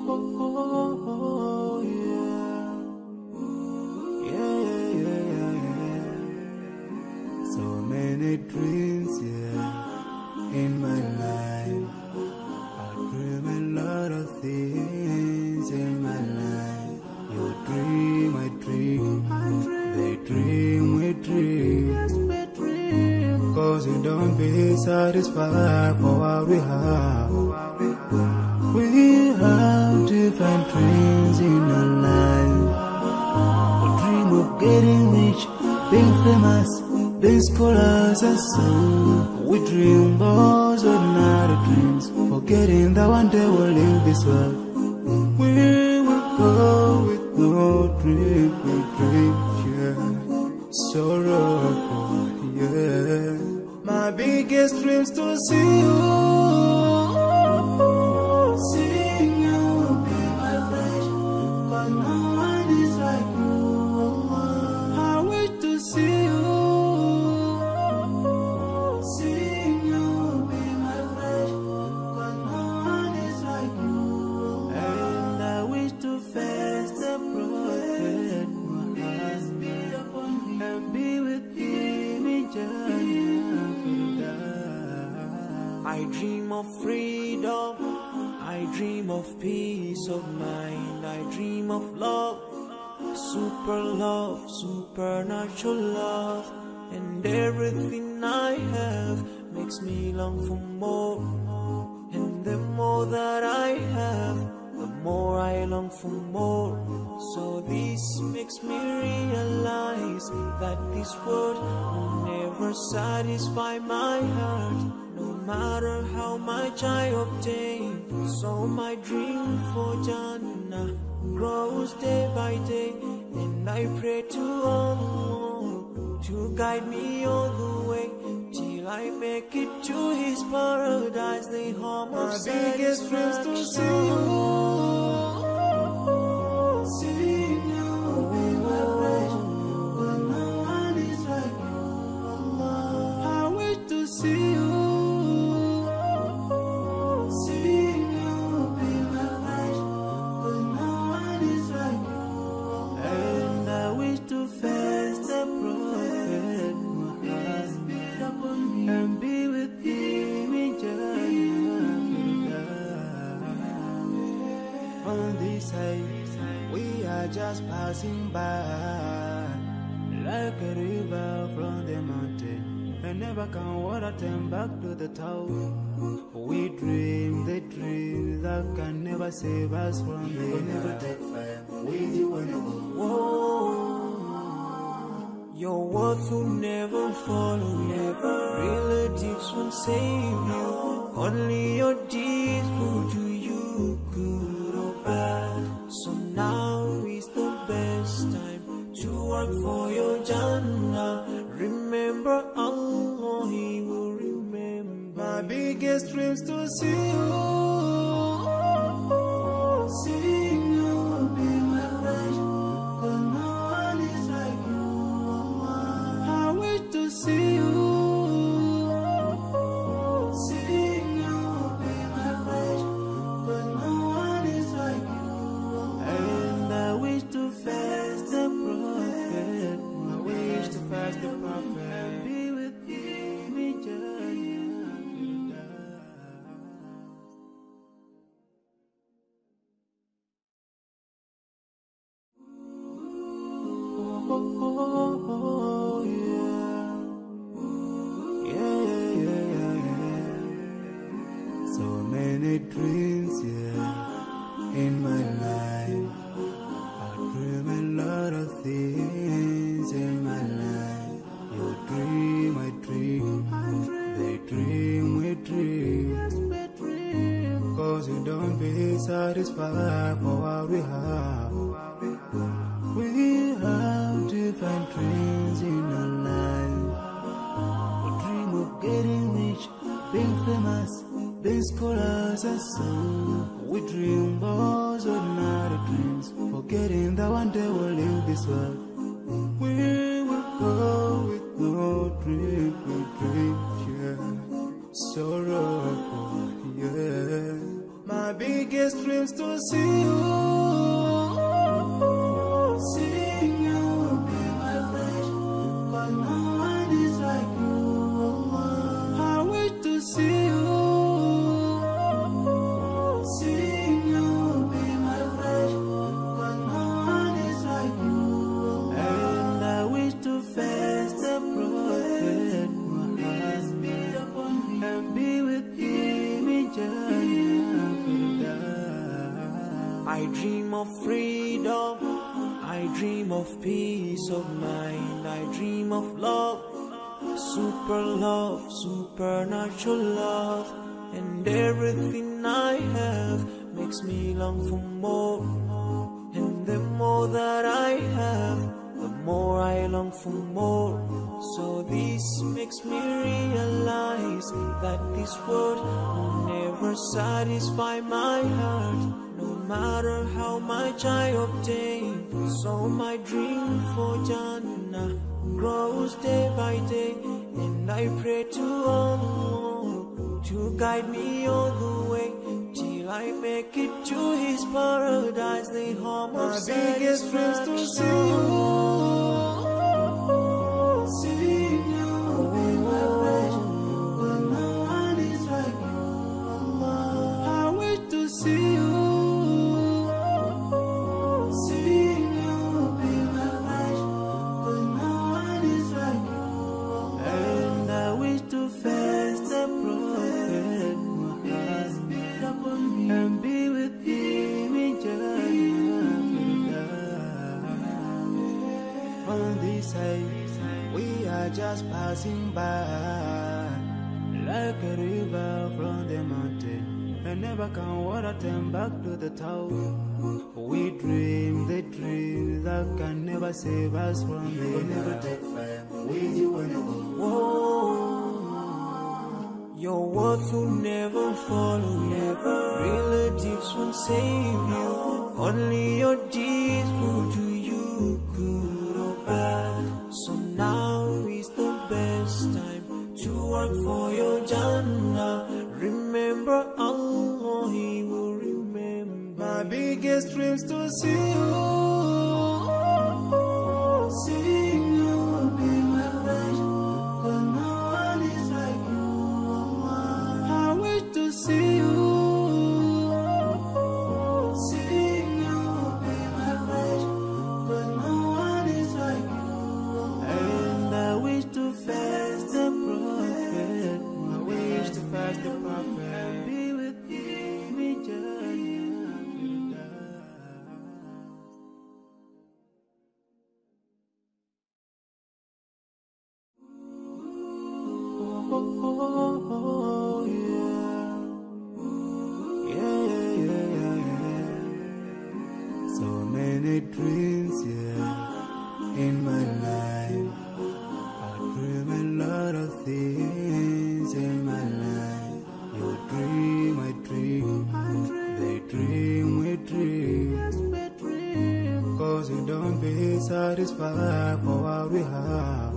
Oh, yeah. Yeah. So many dreams, yeah, in my life. I dream a lot of things in my life. You dream, I dream. They dream, we dream. Cause you don't be satisfied for what we have. We have different dreams in our life. We dream of getting rich, being famous, being scholars and so. We dream those ordinary dreams, forgetting that one day we'll leave this world. We will go with no dream, we dream, yeah. Sorrowful, yeah. My biggest dreams to see you. Seeing you be my flesh, but no one is like you. I wish to see you. Seeing you be my flesh, but no one is like you. And I wish to face the prophet and be with him in Jannah. I dream of freedom, I dream of peace of mind, I dream of love, supernatural love, and everything I have makes me long for more. And the more that I have, the more I long for more. So this makes me realize that this world will never satisfy my heart, no matter how much I obtain. So my dream for Jannah grows day by day, and I pray to Allah to guide me all the way till I make it to His paradise, the home of satisfaction. My biggest dreams to see you. Seeing you be my flesh, but no one is like you. I wish to see you. Seeing you be my flesh, but no one is like you. And I wish to face the prophet and be with him in Jannah. On this side, we are just passing by, like a river from the mountain, and never can water turn back to the town. We dream the dreams that can never save us from the end. Never take fire with you when you go. Your words will never follow you, relatives won't save you, only your deeds will do you good or bad. So now is the best time to work for your Jannah. Remember Allah, He will remember. My biggest dreams to see you. Seeing you be my flesh, but no one is like you. I wish to see you. Seeing you be my flesh, but no one is like you. And I wish to face the prophet. I wish to face the prophet and be with him in Jannah. Oh, yeah. So many dreams, yeah, in my life. I dream a lot of things in my life. You dream, I dream. They dream, we dream. Cause you don't be satisfied for what we have. We have different dreams in our life. We dream of getting rich, being famous, being scholars and so. We dream those ordinary dreams, forgetting that one day we'll leave this world. We will go with no dream, we dream, yeah. Sorrowful, yeah. My biggest biggest dreams to see you. Seeing you be my flesh, but no one is like you. I wish to see you. Seeing you be my flesh, but no one is like you. And I wish to face the prophet Muhammad and be with him in Jannah. I dream of freedom, I dream of peace of mind, I dream of love, supernatural love, and everything I have makes me long for more. And the more that I have, the more I long for more. So this makes me realize that this world will never satisfy my heart, no matter how much I obtain. So my dream for Jannah grows day by day, and I pray to Allah to guide me all the way till I make it to His paradise, the home of my biggest dreams to see you. Seeing you be my flesh, but no one is like you. I wish to see you. Seeing you be my flesh, but no one is like you. And I wish to face the prophet Muhammad and be with him in Jannah. On this side, we are just passing by, like a river from the mountain, and never can water turn back to the town. We dream the dream that can never save us from the never take fire. With you when you go. Your words will never follow, never. Relatives won't save you. Only your deeds will do you good or bad. So now is the best time to work for your Jannah. Remember Allah, He will remember. My biggest dreams to see you. Seeing you be my flesh, but no one is like you. I wish to see you. Seeing you be my flesh, but no one is like you. And I wish to face the prophet. I wish to face the prophet and be with him in Jannah. Oh, yeah. So many dreams, in my life. I dream a lot of things in my life. You dream, I dream. They dream, we dream. Cause we don't be satisfied for what we have.